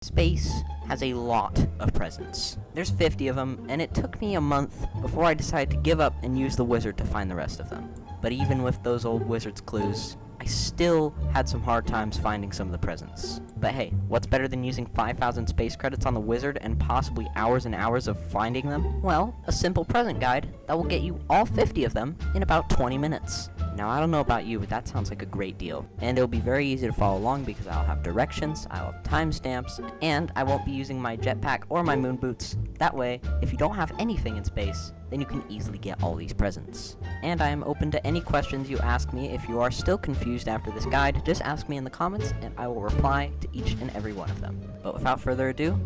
Space has a lot of presents. There's 50 of them, and it took me a month before I decided to give up and use the wizard to find the rest of them. But even with those old wizard's clues, I still had some hard times finding some of the presents. But hey, what's better than using 5,000 space credits on the wizard and possibly hours and hours of finding them? Well, a simple present guide that will get you all 50 of them in about 20 minutes. Now, I don't know about you, but that sounds like a great deal. And it'll be very easy to follow along because I'll have directions, I'll have timestamps, and I won't be using my jetpack or my moon boots. That way, if you don't have anything in space, then you can easily get all these presents. And I am open to any questions you ask me. If you are still confused after this guide, just ask me in the comments and I will reply to each and every one of them. But without further ado,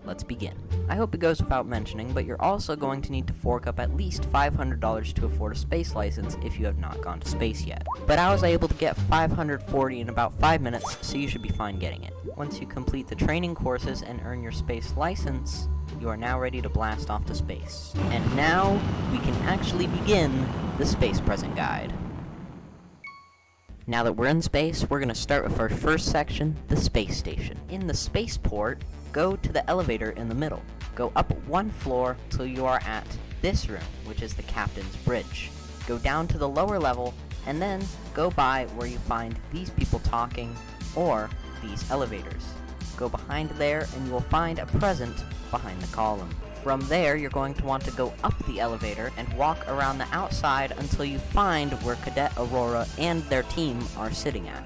let's begin. I hope it goes without mentioning, but you're also going to need to fork up at least $500 to afford a space license if you have not gone to space yet. But I was able to get 540 in about 5 minutes, so you should be fine getting it. Once you complete the training courses and earn your space license, you are now ready to blast off to space. And now, we can actually begin the space present guide. Now that we're in space, we're going to start with our first section, the space station. In the spaceport, go to the elevator in the middle. Go up one floor till you are at this room, which is the captain's bridge. Go down to the lower level, and then go by where you find these people talking, or these elevators. Go behind there, and you will find a present behind the column. From there, you're going to want to go up the elevator and walk around the outside until you find where Cadet Aurora and their team are sitting at.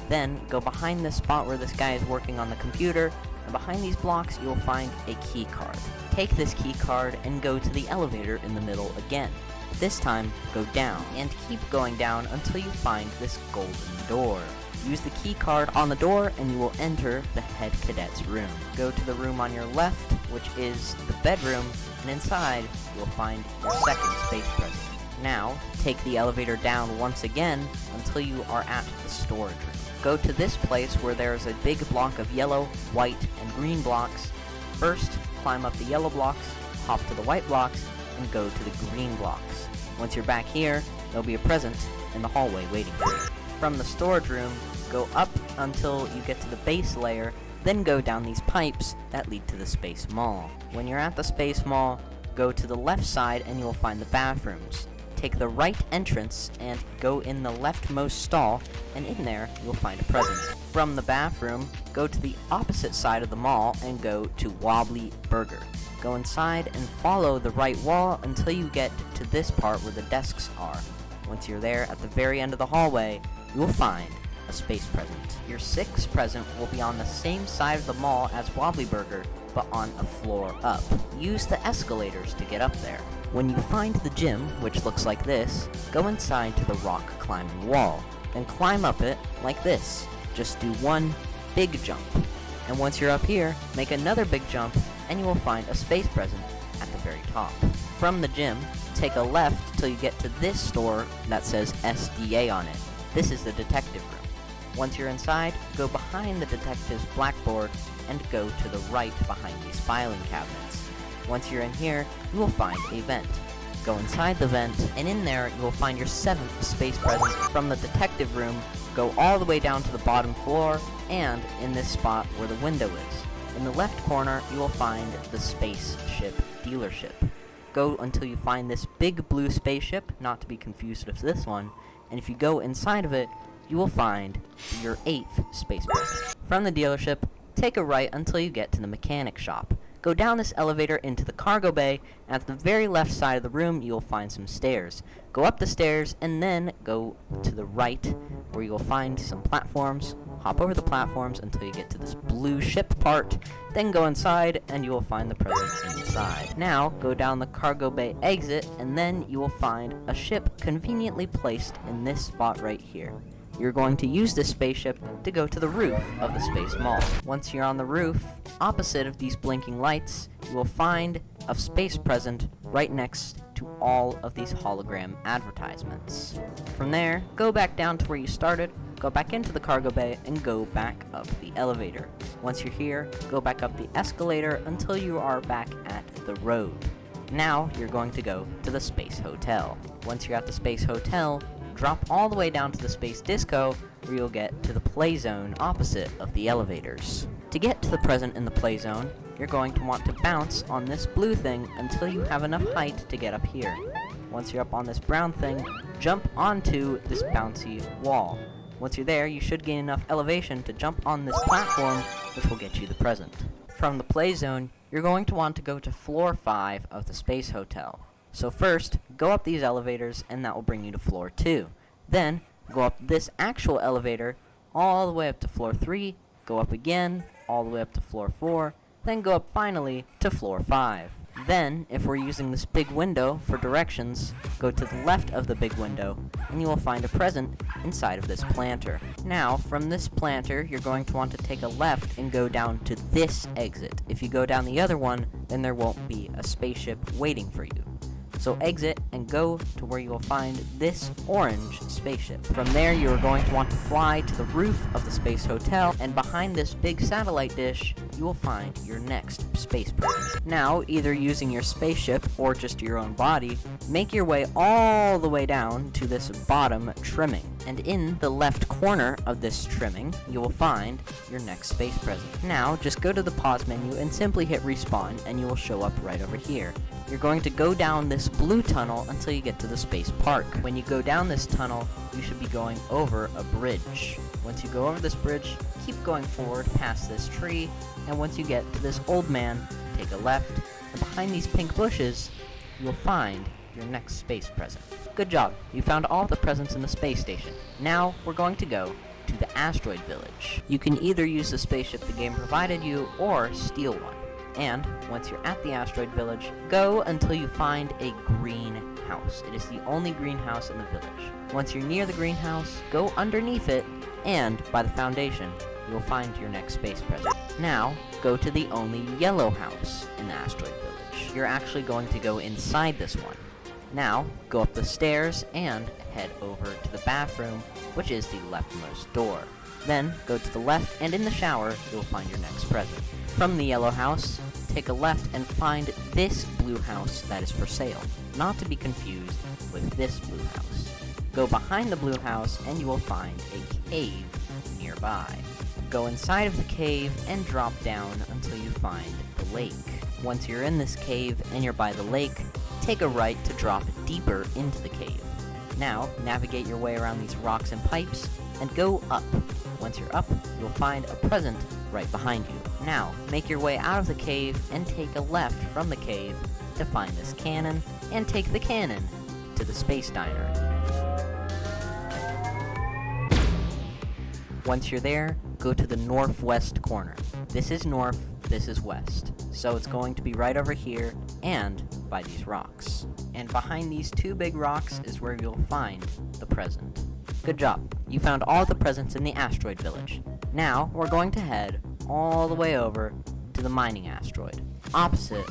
Then, go behind this spot where this guy is working on the computer, and behind these blocks you will find a key card. Take this key card and go to the elevator in the middle again. This time, go down, and keep going down until you find this golden door. Use the key card on the door and you will enter the head cadet's room. Go to the room on your left, which is the bedroom, and inside you will find your second space present. Now, take the elevator down once again until you are at the storage room. Go to this place where there is a big block of yellow, white, and green blocks. First, climb up the yellow blocks, hop to the white blocks, and go to the green blocks. Once you're back here, there'll be a present in the hallway waiting for you. From the storage room, go up until you get to the base layer, then go down these pipes that lead to the Space Mall. When you're at the Space Mall, go to the left side and you will find the bathrooms. Take the right entrance and go in the leftmost stall, and in there you'll find a present. From the bathroom, go to the opposite side of the mall and go to Wobbly Burger. Go inside and follow the right wall until you get to this part where the desks are. Once you're there, at the very end of the hallway, you will find a space present. Your sixth present will be on the same side of the mall as Wobbly Burger, but on a floor up. Use the escalators to get up there. When you find the gym, which looks like this, go inside to the rock climbing wall. Then climb up it like this. Just do one big jump. And once you're up here, make another big jump, and you will find a space present at the very top. From the gym, take a left till you get to this store that says SDA on it. This is the detective room. Once you're inside, go behind the detective's blackboard and go to the right behind these filing cabinets. Once you're in here, you will find a vent. Go inside the vent, and in there you will find your seventh space present. From the detective room, go all the way down to the bottom floor, and in this spot where the window is. In the left corner, you will find the spaceship dealership. Go until you find this big blue spaceship, not to be confused with this one, and if you go inside of it, you will find your eighth space present. From the dealership, take a right until you get to the mechanic shop. Go down this elevator into the cargo bay, and at the very left side of the room, you will find some stairs. Go up the stairs, and then go to the right, where you will find some platforms. Hop over the platforms until you get to this blue ship part, then go inside, and you will find the present inside. Now, go down the cargo bay exit, and then you will find a ship conveniently placed in this spot right here. You're going to use this spaceship to go to the roof of the Space Mall. Once you're on the roof, opposite of these blinking lights, you will find a space present right next to all of these hologram advertisements. From there, go back down to where you started, go back into the cargo bay, and go back up the elevator. Once you're here, go back up the escalator until you are back at the road. Now, you're going to go to the Space Hotel. Once you're at the Space Hotel, drop all the way down to the Space Disco, where you'll get to the play zone opposite of the elevators. To get to the present in the play zone, you're going to want to bounce on this blue thing until you have enough height to get up here. Once you're up on this brown thing, jump onto this bouncy wall. Once you're there, you should gain enough elevation to jump on this platform, which will get you the present. From the play zone, you're going to want to go to floor 5 of the Space Hotel. So first, go up these elevators, and that will bring you to floor 2. Then, go up this actual elevator, all the way up to floor 3, go up again, all the way up to floor 4, then go up finally to floor 5. Then, if we're using this big window for directions, go to the left of the big window, and you will find a present inside of this planter. Now, from this planter, you're going to want to take a left and go down to this exit. If you go down the other one, then there won't be a spaceship waiting for you. So exit and go to where you will find this orange spaceship. From there, you are going to want to fly to the roof of the Space Hotel, and behind this big satellite dish, you will find your next space present. Now, either using your spaceship or just your own body, make your way all the way down to this bottom trimming. And in the left corner of this trimming, you will find your next space present. Now, just go to the pause menu and simply hit respawn, and you will show up right over here. You're going to go down this blue tunnel until you get to the space park. When you go down this tunnel, you should be going over a bridge. Once you go over this bridge, keep going forward past this tree, and once you get to this old man, take a left, and behind these pink bushes, you will find your next space present. Good job, you found all the presents in the space station. Now, we're going to go to the Asteroid Village. You can either use the spaceship the game provided you, or steal one. And, once you're at the Asteroid Village, go until you find a greenhouse. It is the only greenhouse in the village. Once you're near the greenhouse, go underneath it, and, by the foundation, you will find your next space present. Now, go to the only yellow house in the Asteroid Village. You're actually going to go inside this one. Now, go up the stairs and head over to the bathroom, which is the leftmost door. Then, go to the left, and in the shower, you'll find your next present. From the yellow house, take a left and find this blue house that is for sale, not to be confused with this blue house. Go behind the blue house, and you will find a cave nearby. Go inside of the cave and drop down until you find the lake. Once you're in this cave and you're by the lake, take a right to drop deeper into the cave. Now, navigate your way around these rocks and pipes, and go up. Once you're up, you'll find a present right behind you. Now, make your way out of the cave and take a left from the cave to find this cannon, and take the cannon to the space diner. Once you're there, go to the northwest corner. This is north, this is west. So it's going to be right over here, and by these rocks. And behind these two big rocks is where you'll find the present. Good job, you found all the presents in the Asteroid Village. Now, we're going to head all the way over to the mining asteroid, opposite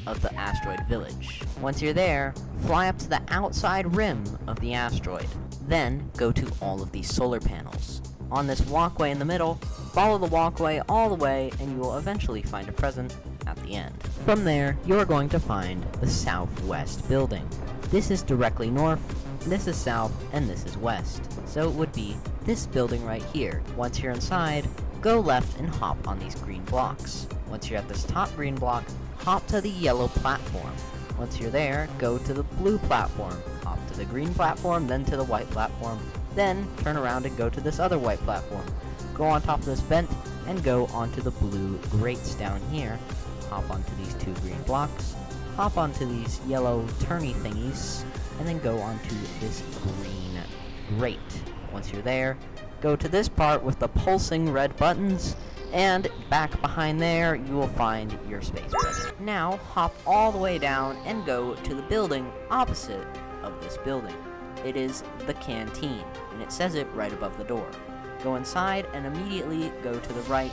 of the Asteroid Village. Once you're there, fly up to the outside rim of the asteroid. Then, go to all of these solar panels. On this walkway in the middle, follow the walkway all the way, and you will eventually find a present at the end. From there, you are going to find the southwest building. This is directly north, this is south, and this is west. So it would be this building right here. Once you're inside, go left and hop on these green blocks. Once you're at this top green block, hop to the yellow platform. Once you're there, go to the blue platform, hop to the green platform, then to the white platform, then turn around and go to this other white platform. Go on top of this vent, and go onto the blue grates down here. Hop onto these two green blocks, hop onto these yellow turny thingies, and then go onto this green grate. Once you're there, go to this part with the pulsing red buttons, and back behind there, you will find your space present. Now, hop all the way down and go to the building opposite of this building. It is the canteen, and it says it right above the door. Go inside and immediately go to the right,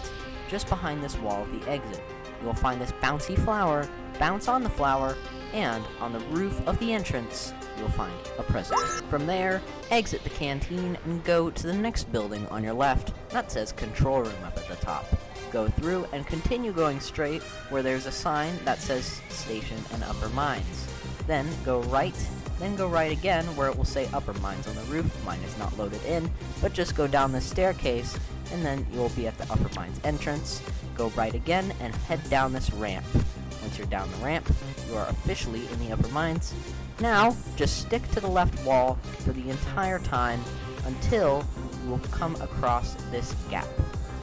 just behind this wall of the exit. You will find this bouncy flower, bounce on the flower, and on the roof of the entrance, you'll find a present. From there, exit the canteen and go to the next building on your left that says control room up at the top. Go through and continue going straight where there's a sign that says station and upper mines. Then go right, then go right again where it will say upper mines on the roof. Mine is not loaded in, but just go down this staircase, and then you will be at the upper mines entrance. Go right again and head down this ramp. Once you're down the ramp, you are officially in the upper mines. Now, just stick to the left wall for the entire time until you will come across this gap.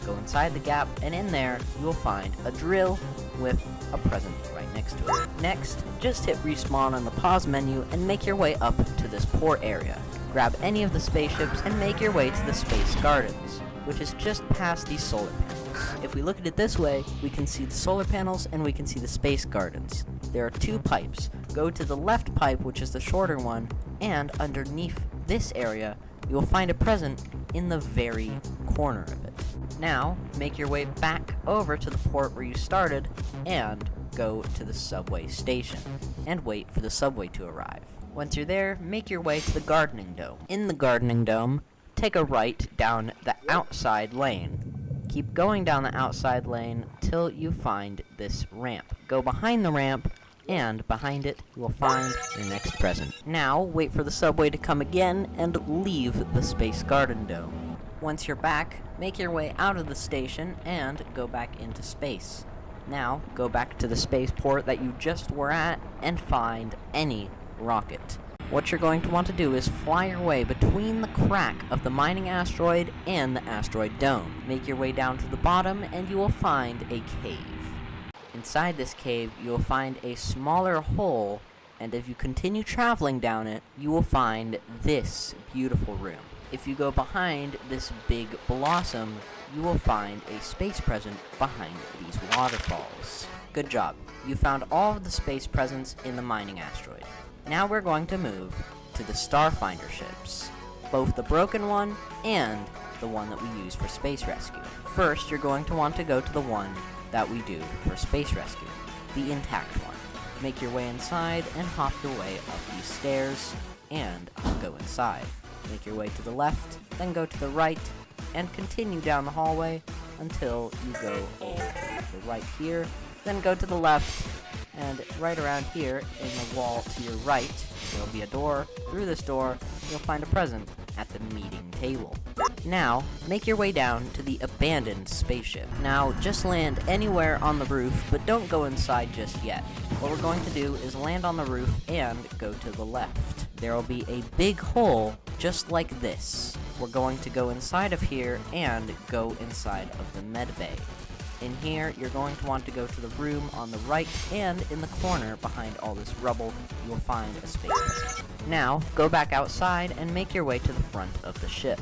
Go inside the gap, and in there, you will find a drill with a present right next to it. Next, just hit respawn on the pause menu and make your way up to this port area. Grab any of the spaceships and make your way to the Space Gardens, which is just past these solar panels. If we look at it this way, we can see the solar panels and we can see the Space Gardens. There are two pipes. Go to the left pipe, which is the shorter one, and underneath this area, you will find a present in the very corner of it. Now, make your way back over to the port where you started, and go to the subway station, and wait for the subway to arrive. Once you're there, make your way to the gardening dome. In the gardening dome, take a right down the outside lane. Keep going down the outside lane till you find this ramp. Go behind the ramp, and behind it, you will find your next present. Now, wait for the subway to come again, and leave the Space Garden Dome. Once you're back, make your way out of the station, and go back into space. Now, go back to the spaceport that you just were at, and find any rocket. What you're going to want to do is fly your way between the crack of the mining asteroid and the asteroid dome. Make your way down to the bottom, and you will find a cave. Inside this cave, you will find a smaller hole, and if you continue traveling down it, you will find this beautiful room. If you go behind this big blossom, you will find a space present behind these waterfalls. Good job. You found all of the space presents in the mining asteroid. Now we're going to move to the Starfinder ships, both the broken one and the one that we use for space rescue. First, you're going to want to go to the one that we do for space rescue, the intact one. Make your way inside and hop your way up these stairs and go inside. Make your way to the left, then go to the right, and continue down the hallway until you go over to the right here, then go to the left, and right around here in the wall to your right, there will be a door. Through this door, you'll find a present at the meeting table. Now, make your way down to the abandoned spaceship. Now, just land anywhere on the roof, but don't go inside just yet. What we're going to do is land on the roof and go to the left. There will be a big hole just like this. We're going to go inside of here and go inside of the med bay. In here, you're going to want to go to the room on the right, and in the corner behind all this rubble, you will find a space vessel. Now, go back outside and make your way to the front of the ship.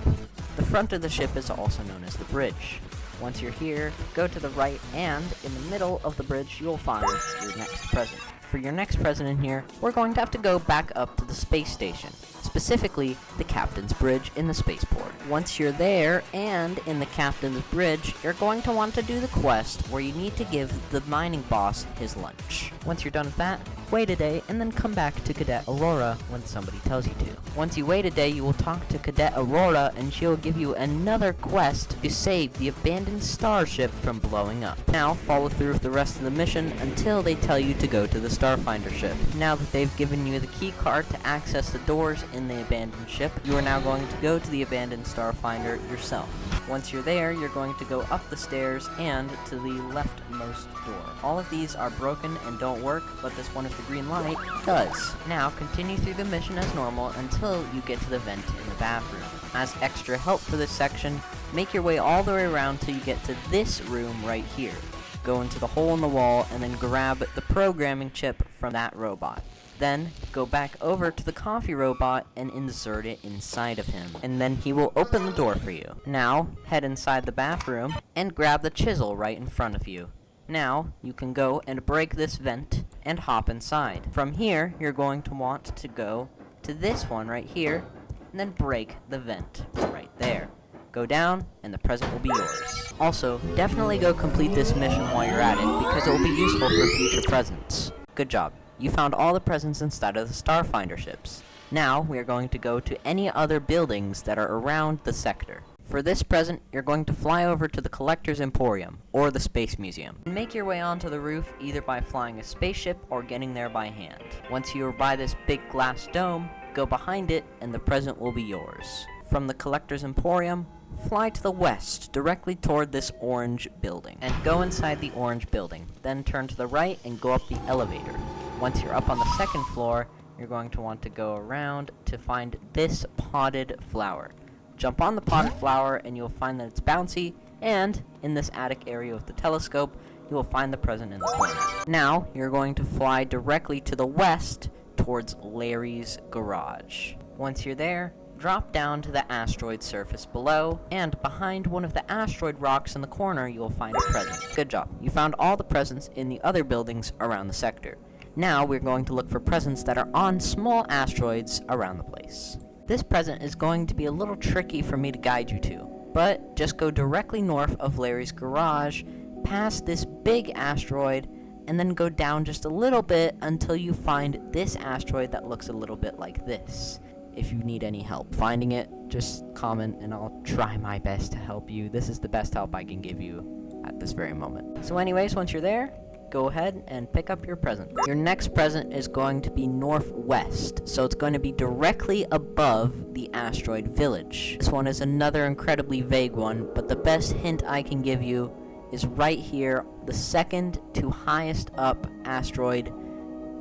The front of the ship is also known as the bridge. Once you're here, go to the right, and in the middle of the bridge, you'll find your next present. For your next present in here, we're going to have to go back up to the space station, specifically the Captain's Bridge in the spaceport. Once you're there, and in the Captain's Bridge, you're going to want to do the quest where you need to give the mining boss his lunch. Once you're done with that, wait a day, and then come back to Cadet Aurora when somebody tells you to. Once you wait a day, you will talk to Cadet Aurora, and she'll give you another quest to save the abandoned starship from blowing up. Now, follow through with the rest of the mission until they tell you to go to the Starfinder ship. Now that they've given you the key card to access the doors in the abandoned ship, you are now going to go to the abandoned Starfinder yourself. Once you're there, you're going to go up the stairs and to the leftmost door. All of these are broken and don't work, but this one with the green light does. Now, continue through the mission as normal until you get to the vent in the bathroom. As extra help for this section, make your way all the way around till you get to this room right here. Go into the hole in the wall and then grab the programming chip from that robot. Then, go back over to the coffee robot and insert it inside of him, and then he will open the door for you. Now, head inside the bathroom and grab the chisel right in front of you. Now, you can go and break this vent and hop inside. From here, you're going to want to go to this one right here, and then break the vent right there. Go down, and the present will be yours. Also, definitely go complete this mission while you're at it, because it will be useful for future presents. Good job. You found all the presents inside of the Starfinder ships. Now, we are going to go to any other buildings that are around the sector. For this present, you're going to fly over to the Collector's Emporium, or the Space Museum, and make your way onto the roof either by flying a spaceship or getting there by hand. Once you are by this big glass dome, go behind it and the present will be yours. From the Collector's Emporium, fly to the west, directly toward this orange building, and go inside the orange building. Then turn to the right and go up the elevator. Once you're up on the second floor, you're going to want to go around to find this potted flower. Jump on the potted flower and you'll find that it's bouncy, and in this attic area with the telescope, you will find the present in the corner. Now, you're going to fly directly to the west towards Larry's garage. Once you're there, drop down to the asteroid surface below, and behind one of the asteroid rocks in the corner, you will find a present. Good job. You found all the presents in the other buildings around the sector. Now, we're going to look for presents that are on small asteroids around the place. This present is going to be a little tricky for me to guide you to, but just go directly north of Larry's garage, past this big asteroid, and then go down just a little bit until you find this asteroid that looks a little bit like this. If you need any help finding it, just comment and I'll try my best to help you. This is the best help I can give you at this very moment. So anyways, once you're there, go ahead and pick up your present. Your next present is going to be northwest, so it's going to be directly above the Asteroid Village. This one is another incredibly vague one, but the best hint I can give you is right here, the second to highest up asteroid,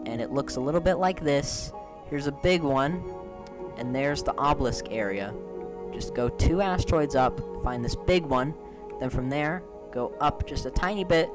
and it looks a little bit like this. Here's a big one, and there's the obelisk area. Just go 2 asteroids up, find this big one, then from there, go up just a tiny bit,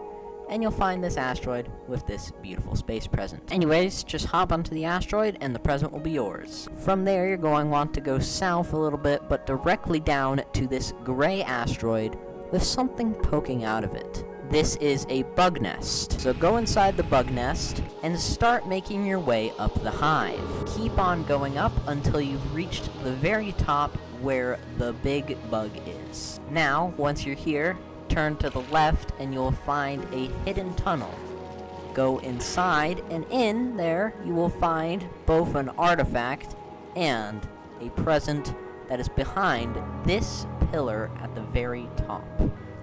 and you'll find this asteroid with this beautiful space present. Anyways, just hop onto the asteroid and the present will be yours. From there, you're going to want to go south a little bit, but directly down to this gray asteroid with something poking out of it. This is a bug nest. So go inside the bug nest and start making your way up the hive. Keep on going up until you've reached the very top where the big bug is. Now, once you're here, turn to the left and you'll find a hidden tunnel. Go inside, and in there you will find both an artifact and a present that is behind this pillar at the very top.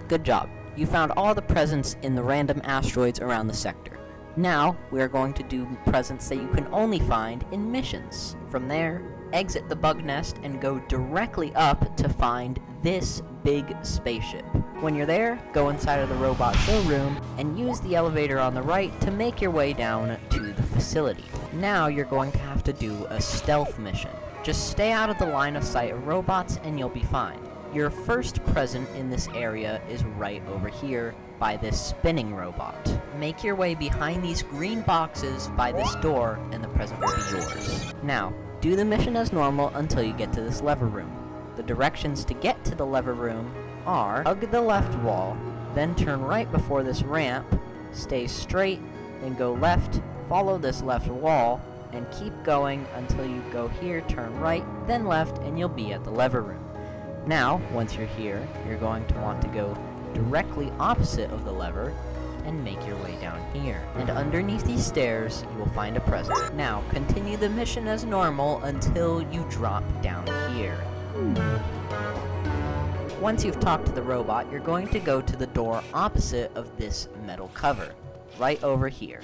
Good job. You found all the presents in the random asteroids around the sector. Now, we are going to do presents that you can only find in missions. From there, exit the bug nest and go directly up to find this big spaceship. When you're there, go inside of the robot showroom and use the elevator on the right to make your way down to the facility. Now you're going to have to do a stealth mission. Just stay out of the line of sight of robots and you'll be fine. Your first present in this area is right over here by this spinning robot. Make your way behind these green boxes by this door and the present will be yours. Now, do the mission as normal until you get to this lever room. The directions to get to the lever room are hug the left wall, then turn right before this ramp, stay straight, then go left, follow this left wall, and keep going until you go here, turn right, then left, and you'll be at the lever room. Now, once you're here, you're going to want to go directly opposite of the lever and make your way down here. And underneath these stairs, you will find a present. Now, continue the mission as normal until you drop down here. Once you've talked to the robot, you're going to go to the door opposite of this metal cover, right over here.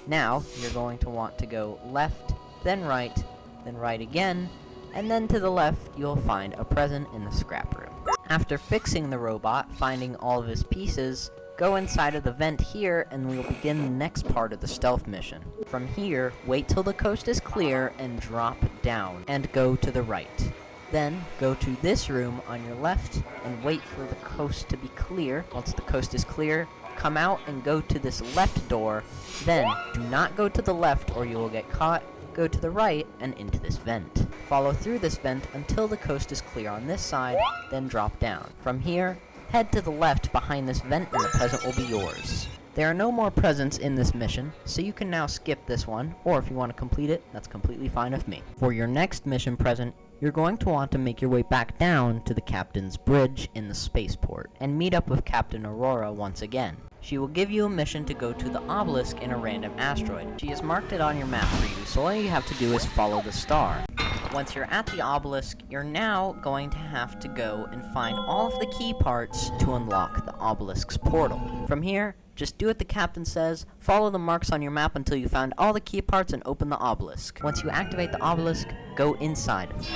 Now, you're going to want to go left, then right again, and then to the left, you'll find a present in the scrap room. After fixing the robot, finding all of his pieces, go inside of the vent here and we'll begin the next part of the stealth mission. From here, wait till the coast is clear and drop down, and go to the right. Then, go to this room on your left and wait for the coast to be clear. Once the coast is clear, come out and go to this left door. Then, do not go to the left or you will get caught. Go to the right and into this vent. Follow through this vent until the coast is clear on this side, then drop down. From here, head to the left behind this vent and the present will be yours. There are no more presents in this mission, so you can now skip this one, or if you want to complete it, that's completely fine with me. For your next mission present, you're going to want to make your way back down to the Captain's Bridge in the spaceport, and meet up with Captain Aurora once again. She will give you a mission to go to the obelisk in a random asteroid. She has marked it on your map for you, so all you have to do is follow the star. Once you're at the obelisk, you're now going to have to go and find all of the key parts to unlock the obelisk's portal. From here, just do what the captain says, follow the marks on your map until you found all the key parts and open the obelisk. Once you activate the obelisk, go inside of it.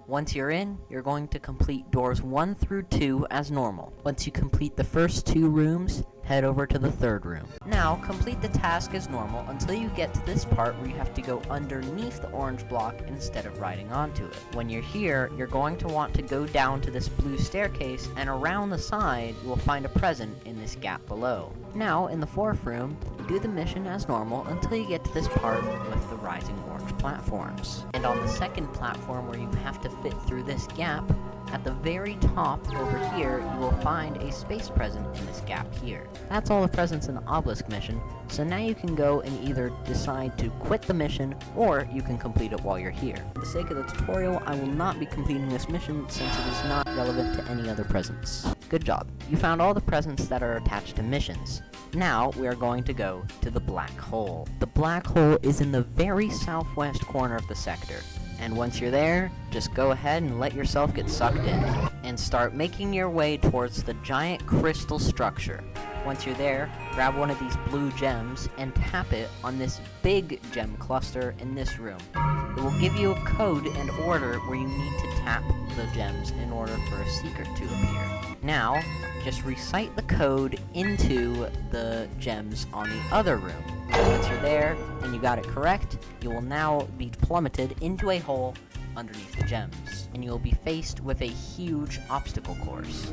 Once you're in, you're going to complete doors 1 through 2 as normal. Once you complete the first 2 rooms, head over to the 3rd room. Now, complete the task as normal until you get to this part where you have to go underneath the orange block instead of riding onto it. When you're here, you're going to want to go down to this blue staircase, and around the side, you will find a present in this gap below. Now, in the 4th room, do the mission as normal until you get to this part with the rising orange platforms. And on the 2nd platform where you have to fit through this gap, at the very top over here, you will find a space present in this gap here. That's all the presents in the obelisk mission, so now you can go and either decide to quit the mission, or you can complete it while you're here. For the sake of the tutorial, I will not be completing this mission since it is not relevant to any other presents. Good job. You found all the presents that are attached to missions. Now, we are going to go to the black hole. The black hole is in the very southwest corner of the sector. And once you're there, just go ahead and let yourself get sucked in, and start making your way towards the giant crystal structure. Once you're there, grab one of these blue gems and tap it on this big gem cluster in this room. It will give you a code and order where you need to tap the gems in order for a secret to appear. Now, just recite the code into the gems on the other room. Once you're there, and you got it correct, you will now be plummeted into a hole underneath the gems, and you will be faced with a huge obstacle course.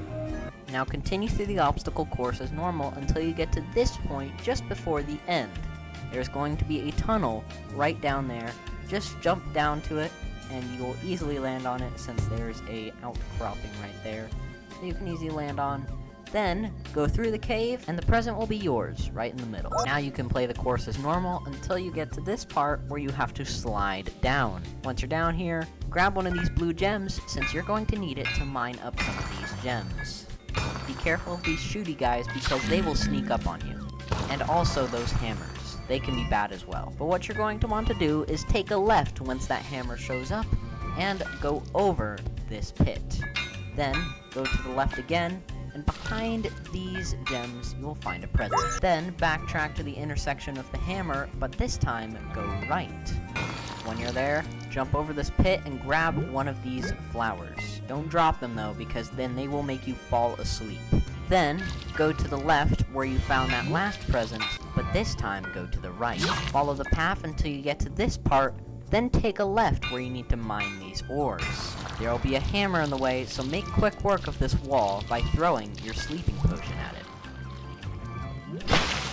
Now continue through the obstacle course as normal until you get to this point just before the end. There's going to be a tunnel right down there. Just jump down to it, and you will easily land on it since there's a outcropping right there that you can easily land on. Then, go through the cave, and the present will be yours, right in the middle. Now you can play the course as normal until you get to this part where you have to slide down. Once you're down here, grab one of these blue gems, since you're going to need it to mine up some of these gems. Be careful of these shooty guys because they will sneak up on you. And also those hammers. They can be bad as well. But what you're going to want to do is take a left once that hammer shows up, and go over this pit. Then, go to the left again, and behind these gems, you will find a present. Then, backtrack to the intersection of the hammer, but this time, go right. When you're there, jump over this pit and grab one of these flowers. Don't drop them though, because then they will make you fall asleep. Then, go to the left where you found that last present, but this time go to the right. Follow the path until you get to this part, then take a left where you need to mine these ores. There will be a hammer in the way, so make quick work of this wall by throwing your sleeping potion at it.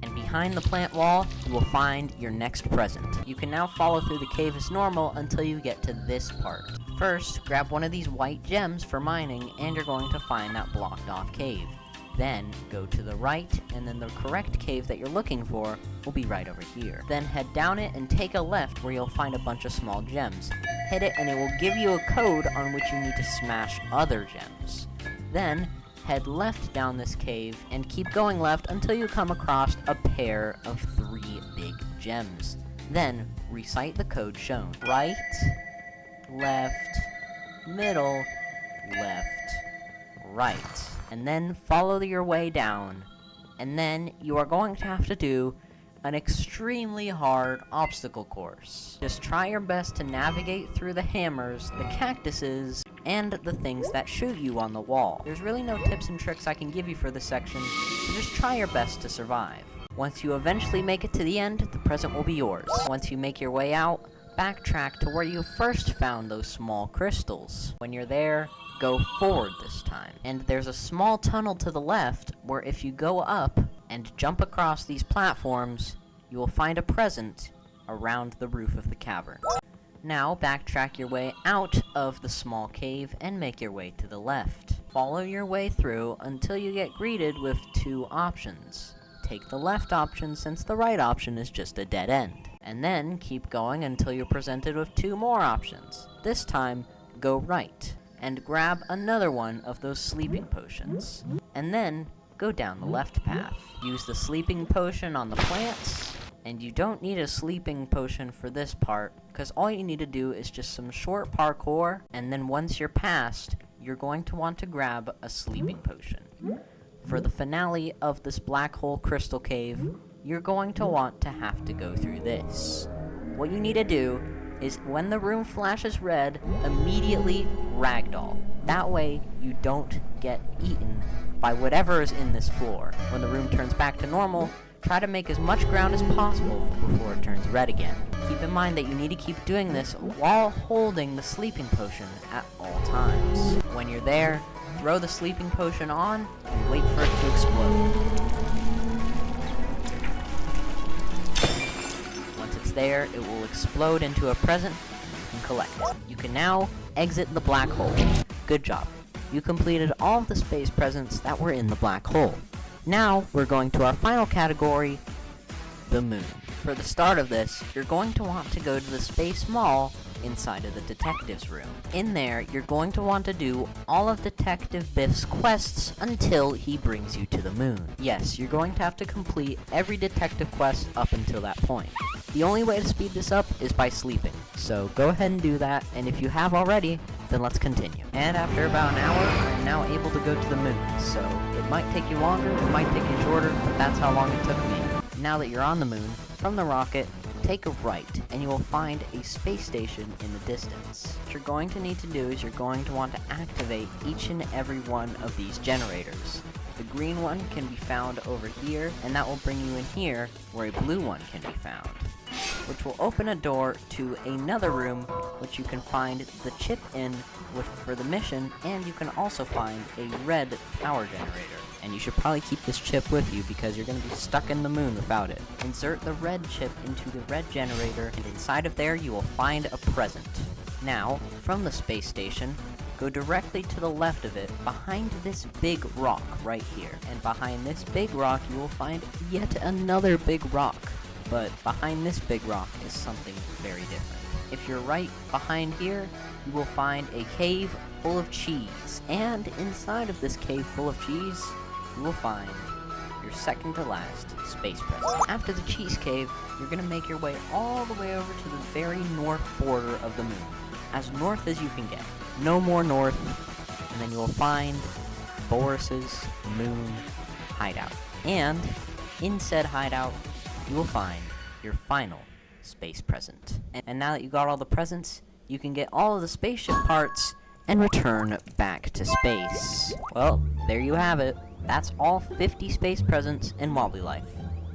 And behind the plant wall, you will find your next present. You can now follow through the cave as normal until you get to this part. First, grab one of these white gems for mining, and you're going to find that blocked off cave. Then, go to the right, and then the correct cave that you're looking for will be right over here. Then head down it and take a left where you'll find a bunch of small gems. Hit it and it will give you a code on which you need to smash other gems. Then, head left down this cave and keep going left until you come across a pair of 3 big gems. Then, recite the code shown. Right, left, middle, left, right. And then follow your way down, and then you are going to have to do an extremely hard obstacle course. Just try your best to navigate through the hammers, the cactuses, and the things that shoot you on the wall. There's really no tips and tricks I can give you for this section, so just try your best to survive. Once you eventually make it to the end, the present will be yours. Once you make your way out, backtrack to where you first found those small crystals. When you're there, go forward this time. And there's a small tunnel to the left where if you go up and jump across these platforms, you will find a present around the roof of the cavern. Now backtrack your way out of the small cave and make your way to the left. Follow your way through until you get greeted with 2 options. Take the left option since the right option is just a dead end. And then keep going until you're presented with 2 more options. This time, go right and grab another one of those sleeping potions. And then, go down the left path. Use the sleeping potion on the plants, And you don't need a sleeping potion for this part, because all you need to do is just some short parkour, and then once you're past, you're going to want to grab a sleeping potion. For the finale of this black hole crystal cave, you're going to want to have to go through this. What you need to do is when the room flashes red, immediately ragdoll. That way, you don't get eaten by whatever is in this floor. When the room turns back to normal, try to make as much ground as possible before it turns red again. Keep in mind that you need to keep doing this while holding the sleeping potion at all times. When you're there, throw the sleeping potion on and wait for it to explode. Once it's there, it will explode into a present and collect it. You can now exit the black hole. Good job. You completed all of the space presents that were in the black hole. Now, we're going to our final category, the moon. For the start of this, you're going to want to go to the Space Mall inside of the detective's room. In there, you're going to want to do all of Detective Biff's quests until he brings you to the moon. Yes, you're going to have to complete every detective quest up until that point. The only way to speed this up is by sleeping, so go ahead and do that, and if you have already, then let's continue. And after about an hour, I'm now able to go to the moon, so it might take you longer, it might take you shorter, but that's how long it took me. Now that you're on the moon, from the rocket, take a right, and you will find a space station in the distance. What you're going to need to do is you're going to want to activate each and every one of these generators. The green one can be found over here, and that will bring you in here, where a blue one can be found, which will open a door to another room, which you can find the chip in for the mission, and you can also find a red power generator. And you should probably keep this chip with you because you're going to be stuck in the moon without it. Insert the red chip into the red generator, and inside of there you will find a present. Now, from the space station, go directly to the left of it, behind this big rock right here. And behind this big rock you will find yet another big rock. But behind this big rock is something very different. If you're right behind here, you will find a cave full of cheese. And inside of this cave full of cheese, you will find your second to last space present. After the cheese cave, you're going to make your way all the way over to the very north border of the moon. As north as you can get. No more north. And then you will find Boris's moon hideout. And in said hideout, you will find your final space present. And now that you got all the presents, you can get all of the spaceship parts and return back to space. Well, there you have it. That's all 50 space presents in Wobbly Life.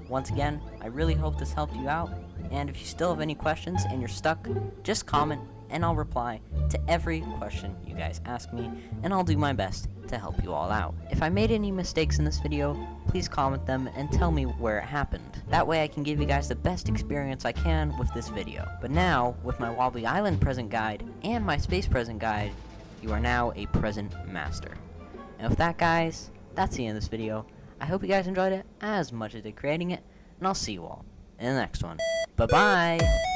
Once again, I really hope this helped you out, and if you still have any questions and you're stuck, just comment and I'll reply to every question you guys ask me, and I'll do my best to help you all out. If I made any mistakes in this video, please comment them and tell me where it happened. That way I can give you guys the best experience I can with this video. But now, with my Wobbly Island present guide and my space present guide, you are now a present master. And with that, guys, that's the end of this video. I hope you guys enjoyed it as much as I did creating it, and I'll see you all in the next one. Bye-bye!